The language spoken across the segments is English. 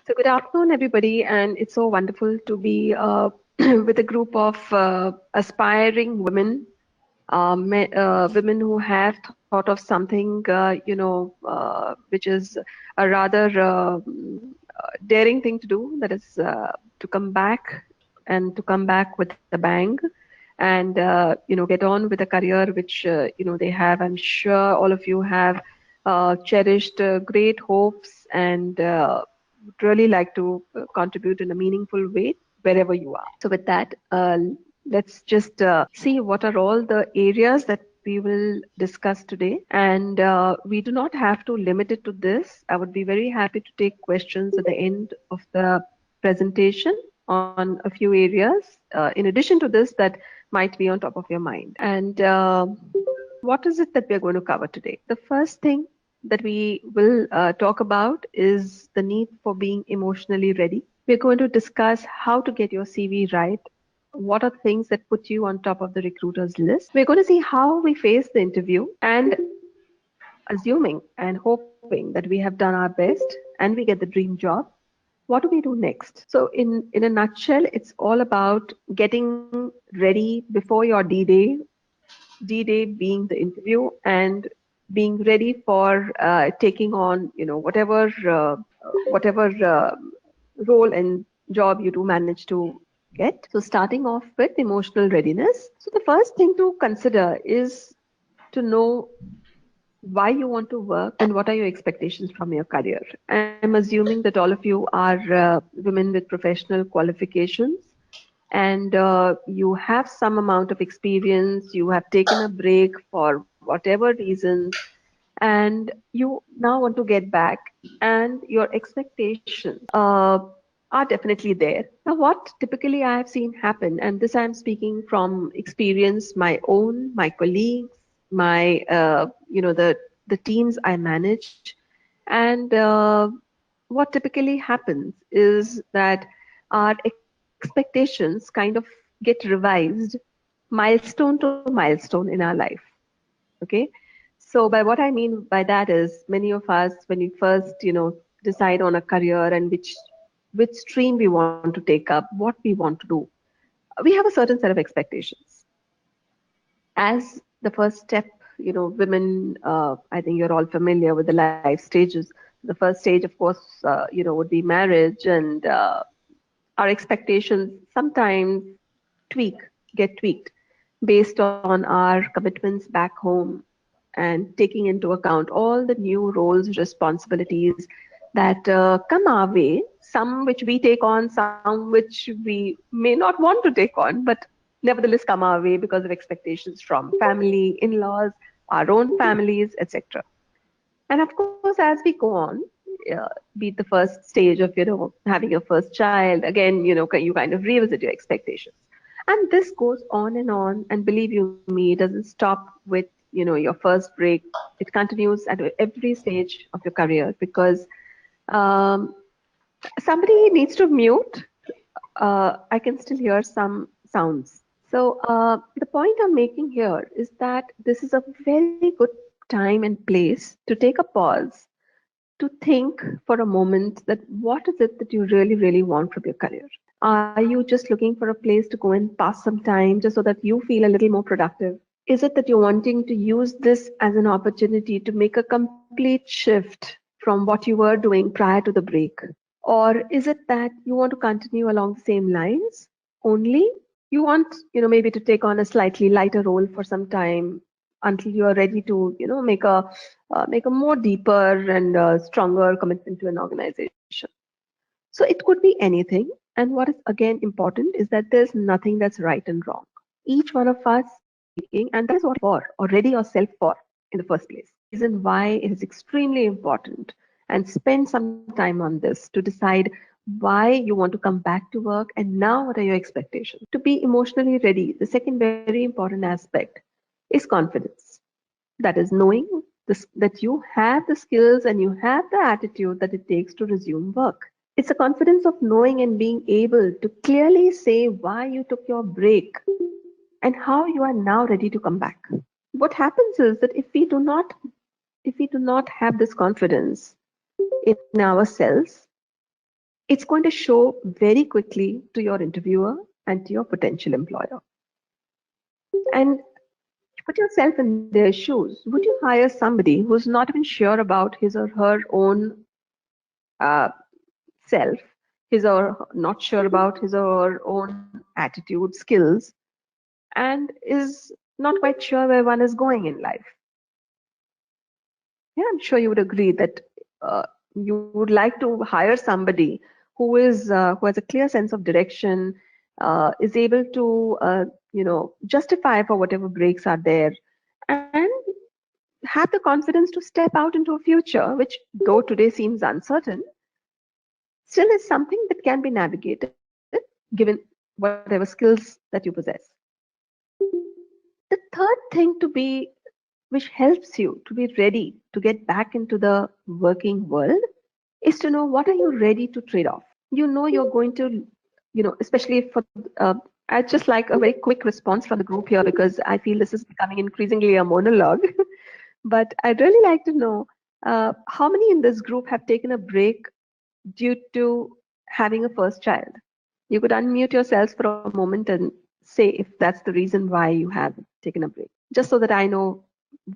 So good afternoon, everybody, and it's so wonderful to be with a group of aspiring women, women who have thought of something, which is a rather daring thing to do. That is to come back and to come back with a bang, and get on with a career which they have. I'm sure all of you have cherished great hopes and would really like to contribute in a meaningful way wherever you are. So with that, let's just see what are all the areas that we will discuss today. And we do not have to limit it to this. I would be very happy to take questions at the end of the presentation on a few areas in addition to this that might be on top of your mind. And what is it that we're going to cover today? The first thing that we will talk about is the need for being emotionally ready. We're going to discuss how to get your CV right. What are things that put you on top of the recruiter's list? We're going to see how we face the interview, and assuming and hoping that we have done our best and we get the dream job, what do we do next? So in a nutshell, it's all about getting ready before your D-Day being the interview, and being ready for taking on whatever role and job you do manage to get. So starting off with emotional readiness. So the first thing to consider is to know why you want to work and what are your expectations from your career. I'm assuming that all of you are women with professional qualifications, and you have some amount of experience, you have taken a break for whatever reasons, and you now want to get back, and your expectations are definitely there. Now, what typically I have seen happen, and this I'm speaking from experience, my own, my colleagues, my the teams I manage, and what typically happens is that our expectations kind of get revised milestone to milestone in our life. Okay. So by what I mean by that is, many of us, when we first, decide on a career and which stream we want to take up, what we want to do, we have a certain set of expectations. As the first step, women, I think you're all familiar with the life stages. The first stage, of course, would be marriage, and our expectations sometimes tweak, get tweaked based on our commitments back home, and taking into account all the new roles, responsibilities that come our way, some which we take on, some which we may not want to take on, but nevertheless come our way because of expectations from family, in-laws, our own families, etc. And of course, as we go on, be it the first stage of having your first child, again, you kind of revisit your expectations, and this goes on. And believe you me, it doesn't stop with your first break. It continues at every stage of your career, because um, somebody needs to mute. I can still hear some sounds. So the point I'm making here is that this is a very good time and place to take a pause, to think for a moment that what is it that you really, really want from your career? Are you just looking for a place to go and pass some time just so that you feel a little more productive? Is it that you're wanting to use this as an opportunity to make a complete shift from what you were doing prior to the break? Or is it that you want to continue along the same lines, only you want, maybe to take on a slightly lighter role for some time until you are ready to, make a more deeper and stronger commitment to an organization. So it could be anything. And what is again important is that there's nothing that's right and wrong. Each one of us speaking, and that is what for, or ready yourself for in the first place. Reason why it is extremely important, and spend some time on this to decide why you want to come back to work, and now what are your expectations. To be emotionally ready, the second very important aspect is confidence. That is knowing this, that you have the skills and you have the attitude that it takes to resume work. It's a confidence of knowing and being able to clearly say why you took your break and how you are now ready to come back. What happens is that if we do not have this confidence in ourselves, It's going to show very quickly to your interviewer and to your potential employer. And put yourself in their shoes. Would you hire somebody who's not even sure about his or her own uh, self, his or not sure about his or her own attitude, skills, and is not quite sure where one is going in life? Yeah, I'm sure you would agree that uh, you would like to hire somebody who has a clear sense of direction, is able to justify for whatever breaks are there, and have the confidence to step out into a future which, though today seems uncertain, still is something that can be navigated given whatever skills that you possess. The third thing to be, which helps you to be ready to get back into the working world, is to know what are you ready to trade off. You know you're going to, especially for, I'd just like a very quick response from the group here because I feel this is becoming increasingly a monologue. But I'd really like to know how many in this group have taken a break due to having a first child. You could unmute yourselves for a moment and say if that's the reason why you have taken a break, just so that I know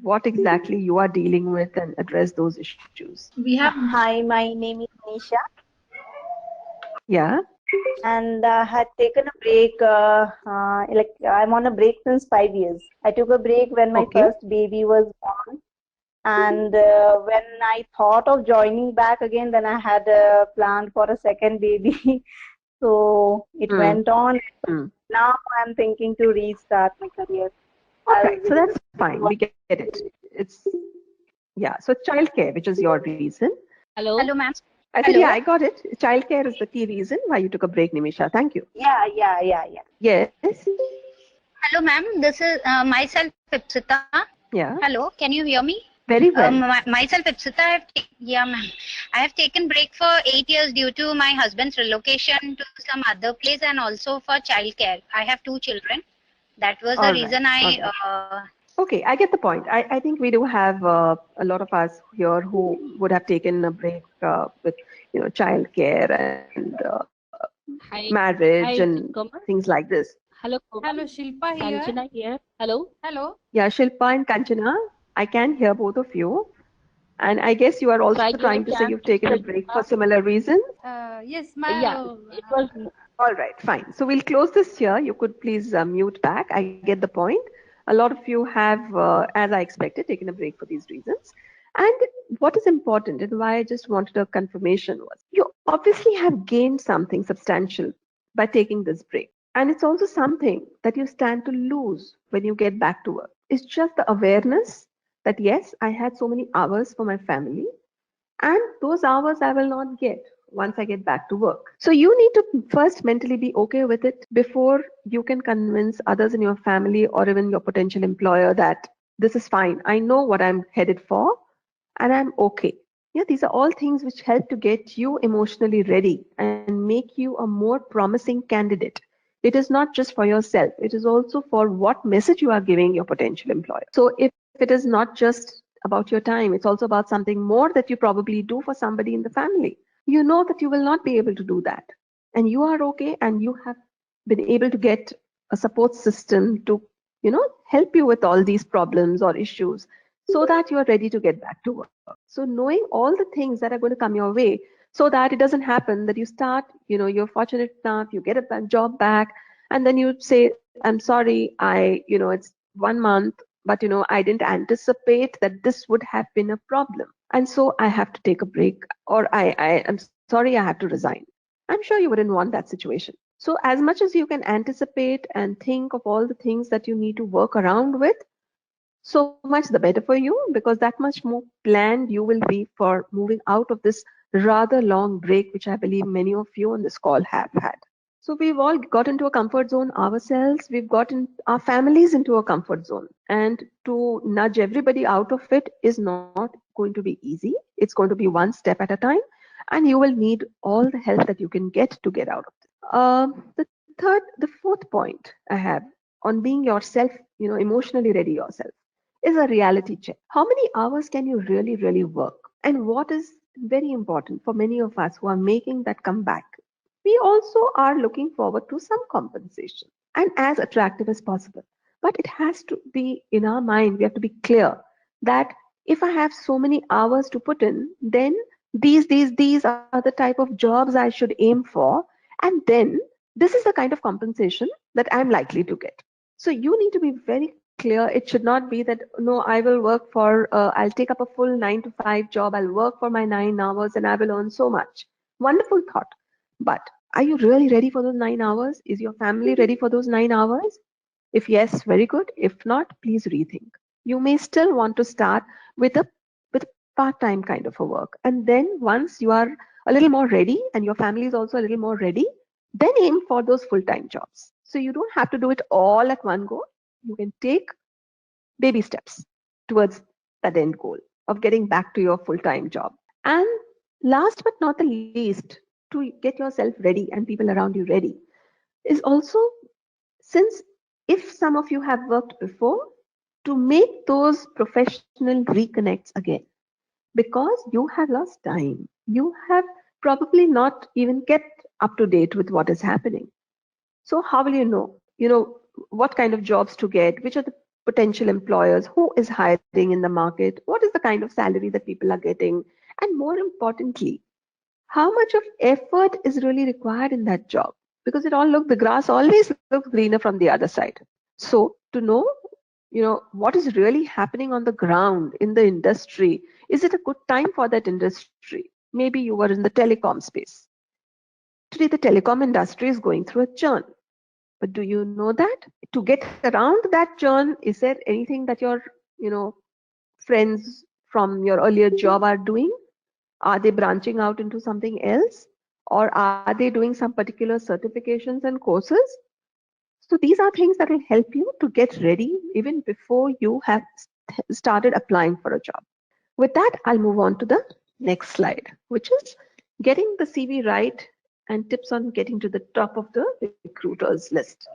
what exactly you are dealing with and address those issues. We have Hi, my name is Nisha, Yeah. and I had taken a break. Like I'm on a break since 5 years. I took a break when my Okay. first baby was born, and when I thought of joining back again, then I had planned for a second baby. So it Hmm. went on. Hmm. Now I'm thinking to restart my career All as right. So that's fine. We get it. It's yeah. So it's childcare, which is your reason. hello. Hello, ma'am. I said, yeah, I got it. Childcare is the key reason why you took a break, Nimisha. Thank you. yeah. Yes. Hello, ma'am. This is myself, Ipsita. Yeah. Hello, can you hear me? Very well. Myself, Ipsita. Yeah, ma'am. I have taken break for 8 years due to my husband's relocation to some other place and also for childcare. I have two children. That was the All right. reason All I. right. Okay, I get the point. I think we do have a lot of us here who would have taken a break with, childcare and Hi, marriage hi, and Komal. things like this. Hello, Komal. Hello, Shilpa here. Kanchana here. Hello. Hello. Yeah, Shilpa and Kanchana, I can hear both of you. And I guess you are also Try trying giving to say you've chance to taken a break for Shilpa. similar reasons. Yes, Yeah, it was me. All right, fine. So we'll close this here. You could please mute back. I get the point. A lot of you have, as I expected, taken a break for these reasons. And what is important and why I just wanted a confirmation was you obviously have gained something substantial by taking this break. And it's also something that you stand to lose when you get back to work. It's just the awareness that, yes, I had so many hours for my family and those hours I will not get once I get back to work. So you need to first mentally be okay with it before you can convince others in your family or even your potential employer that this is fine. I know what I'm headed for and I'm okay. Yeah, these are all things which help to get you emotionally ready and make you a more promising candidate. It is not just for yourself, it is also for what message you are giving your potential employer. So if it is not just about your time, it's also about something more that you probably do for somebody in the family. You know that you will not be able to do that. And you are okay and you have been able to get a support system to, help you with all these problems or issues so that you are ready to get back to work. So knowing all the things that are going to come your way so that it doesn't happen that you start, you're fortunate enough, you get a job back, and then you say, I'm sorry, it's 1 month, but I didn't anticipate that this would have been a problem. And so I have to take a break, or I am sorry, I have to resign. I'm sure you wouldn't want that situation. So as much as you can anticipate and think of all the things that you need to work around with, so much the better for you, because that much more planned you will be for moving out of this rather long break, which I believe many of you on this call have had. So we've all got into a comfort zone ourselves. We've gotten our families into a comfort zone. And to nudge everybody out of it is not going to be easy. It's going to be one step at a time. And you will need all the help that you can get out of it. The fourth point I have on being yourself, emotionally ready yourself, is a reality check. How many hours can you really, really work? And what is very important for many of us who are making that comeback. We also are looking forward to some compensation and as attractive as possible. But it has to be in our mind, we have to be clear that if I have so many hours to put in, then these are the type of jobs I should aim for. And then this is the kind of compensation that I'm likely to get. So you need to be very clear. It should not be that, no, I will work for, I'll take up a full 9 to 5 job, I'll work for my 9 hours and I will earn so much. Wonderful thought. But are you really ready for those 9 hours? Is your family ready for those 9 hours? If yes, very good. If not, please rethink. You may still want to start with a part-time kind of a work. And then once you are a little more ready and your family is also a little more ready, then aim for those full-time jobs. So you don't have to do it all at one go. You can take baby steps towards that end goal of getting back to your full-time job. And last but not the least, to get yourself ready and people around you ready, is also, since if some of you have worked before, to make those professional reconnects again, because you have lost time. You have probably not even kept up to date with what is happening. So how will you know? You know what kind of jobs to get, which are the potential employers, who is hiring in the market, what is the kind of salary that people are getting, and more importantly, how much of effort is really required in that job? Because the grass always looks greener from the other side. So to know, what is really happening on the ground in the industry, is it a good time for that industry? Maybe you were in the telecom space. Today, the telecom industry is going through a churn. But do you know that? To get around that churn, is there anything that your, friends from your earlier job are doing? Are they branching out into something else? Or are they doing some particular certifications and courses? So these are things that will help you to get ready even before you have started applying for a job. With that, I'll move on to the next slide, which is getting the CV right and tips on getting to the top of the recruiter's list.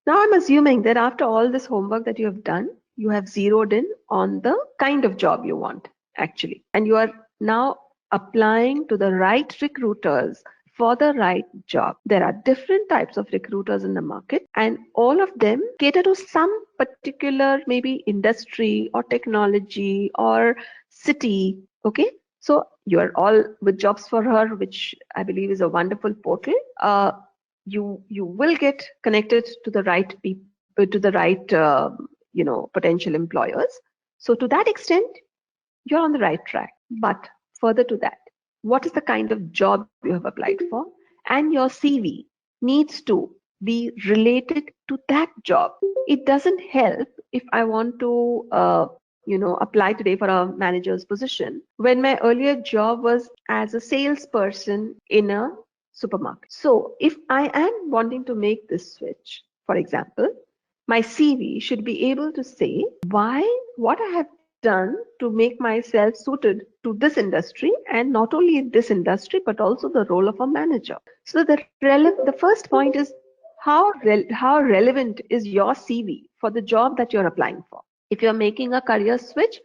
Now, I'm assuming that after all this homework that you have done, you have zeroed in on the kind of job you want, actually. And you are now applying to the right recruiters for the right job. There are different types of recruiters in the market, and all of them cater to some particular maybe industry or technology or city. Okay. So you are all with Jobs for Her, which I believe is a wonderful portal. You will get connected to the right people, to the right potential employers. So to that extent, you're on the right track. But further to that, what is the kind of job you have applied for? And your CV needs to be related to that job. It doesn't help if I want to apply today for a manager's position when my earlier job was as a salesperson in a supermarket. So if I am wanting to make this switch, for example, my CV should be able to say what I have done to make myself suited to this industry, and not only this industry but also the role of a manager. So the first point is how relevant is your CV for the job that you're applying for. If you're making a career switch,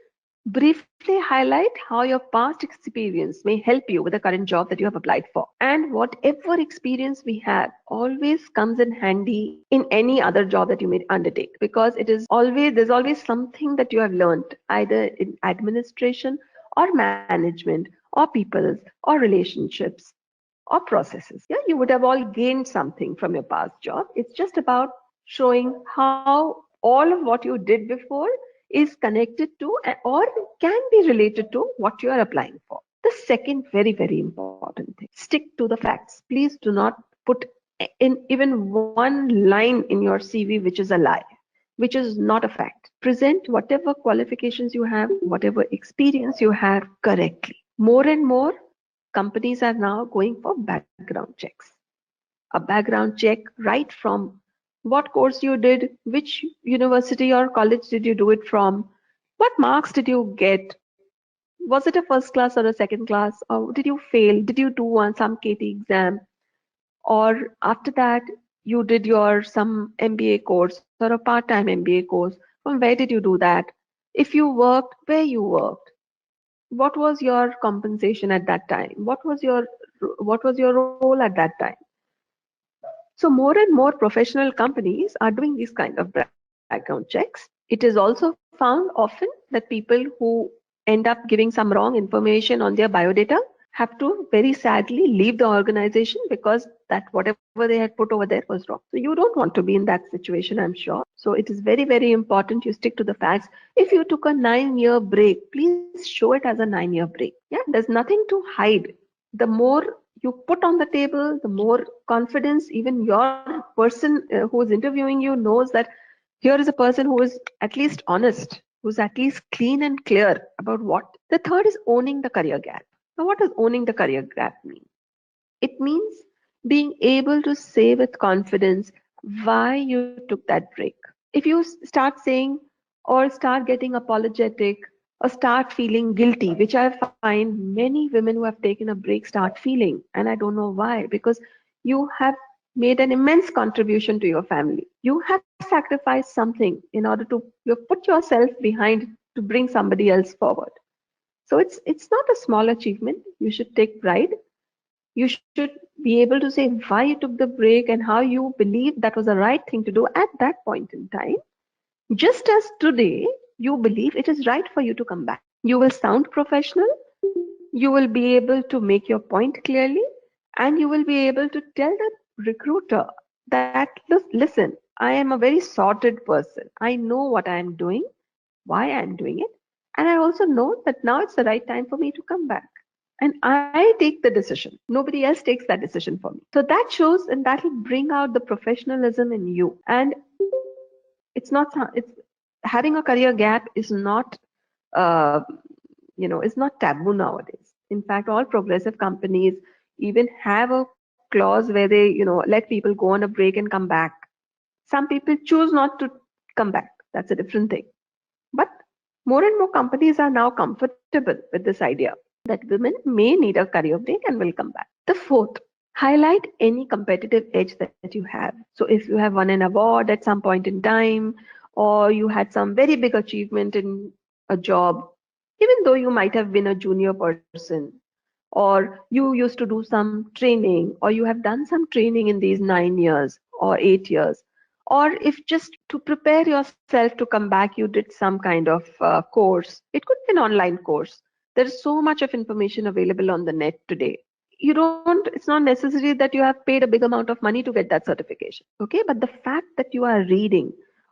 briefly highlight how your past experience may help you with the current job that you have applied for. And whatever experience we have always comes in handy in any other job that you may undertake, because there's always something that you have learned either in administration or management or people or relationships or processes. Yeah, you would have all gained something from your past job. It's just about showing how all of what you did before is connected to or can be related to what you are applying for. The second very, very important thing, stick to the facts. Please do not put in even one line in your CV which is a lie, which is not a fact. Present whatever qualifications you have, whatever experience you have correctly. More and more companies are now going for background checks. A background check right from what course you did, which university or college did you do it from, what marks did you get, was it a first class or a second class, or did you fail, did you do some KT exam, or after that you did your some MBA course or a part-time MBA course, from where did you do that, if you worked, where you worked. What was your compensation at that time? What was your role at that time? So more and more professional companies are doing these kind of background checks. It is also found often that people who end up giving some wrong information on their biodata have to very sadly leave the organization because that whatever they had put over there was wrong. So you don't want to be in that situation, I'm sure. So it is very, very important you stick to the facts. If you took a 9-year break, please show it as a 9-year break. Yeah, there's nothing to hide. The more you put on the table, the more confidence even your person who is interviewing you knows that here is a person who is at least honest, who's at least clean and clear about what. The third is owning the career gap. Now, what does owning the career gap mean? It means being able to say with confidence why you took that break. If you start saying or start getting apologetic or start feeling guilty, which I find many women who have taken a break start feeling, and I don't know why, because you have made an immense contribution to your family. You have sacrificed something in order to you have put yourself behind to bring somebody else forward. So it's not a small achievement. You should take pride. You should be able to say why you took the break and how you believe that was the right thing to do at that point in time. Just as today, you believe it is right for you to come back. You will sound professional, you will be able to make your point clearly, and you will be able to tell the recruiter that, listen, I am a very sorted person. I know what I am doing, why I am doing it, and I also know that now it's the right time for me to come back. And I take the decision. Nobody else takes that decision for me. So that shows and that will bring out the professionalism in you. And it's having a career gap is not uh, is not taboo nowadays. In fact, all progressive companies even have a clause where they let people go on a break and come back. Some people choose not to come back. That's a different thing. But more and more companies are now comfortable with this idea that women may need a career break and will come back. The fourth, highlight any competitive edge that you have. So if you have won an award at some point in time, or you had some very big achievement in a job, even though you might have been a junior person, or you used to do some training, or you have done some training in these 9 years or 8 years, or if just to prepare yourself to come back, you did some kind of course. It could be an online course. There's so much of information available on the net today. It's not necessary that you have paid a big amount of money to get that certification. Okay, but the fact that you are reading,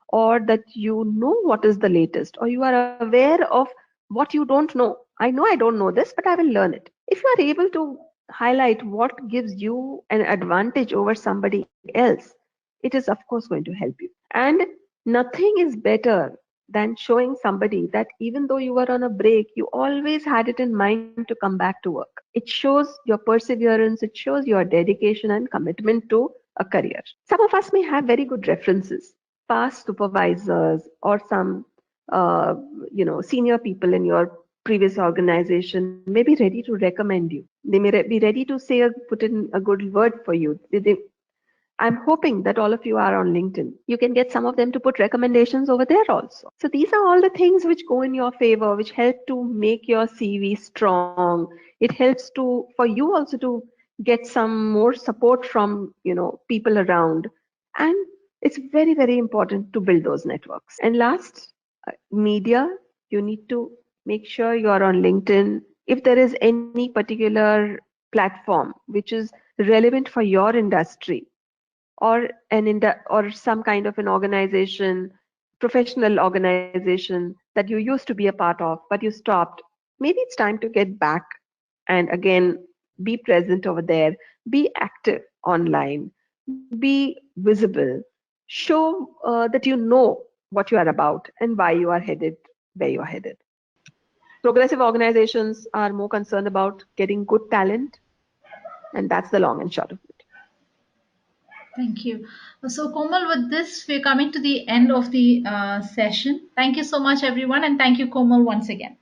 or that you know what is the latest, or you are aware of what you don't know. I don't know this, but I will learn it. If you are able to highlight what gives you an advantage over somebody else, it is of course going to help you. And nothing is better than showing somebody that even though you were on a break, you always had it in mind to come back to work. It shows your perseverance, it shows your dedication and commitment to a career. Some of us may have very good references, past supervisors or some senior people in your previous organization may be ready to recommend you. They may be ready to put in a good word for you. I'm hoping that all of you are on LinkedIn. You can get some of them to put recommendations over there also. So these are all the things which go in your favor, which help to make your CV strong. It helps for you also to get some more support from people around. And it's very, very important to build those networks. And last, media, you need to make sure you are on LinkedIn. If there is any particular platform which is relevant for your industry, or or some kind of an organization, professional organization that you used to be a part of but you stopped, maybe it's time to get back and again be present over there, be active online, be visible, show that you know what you are about and why you are headed where you are headed. Progressive organizations are more concerned about getting good talent, and that's the long and short of it. Thank you. So, Komal, with this, we're coming to the end of the session. Thank you so much, everyone, and thank you, Komal, once again.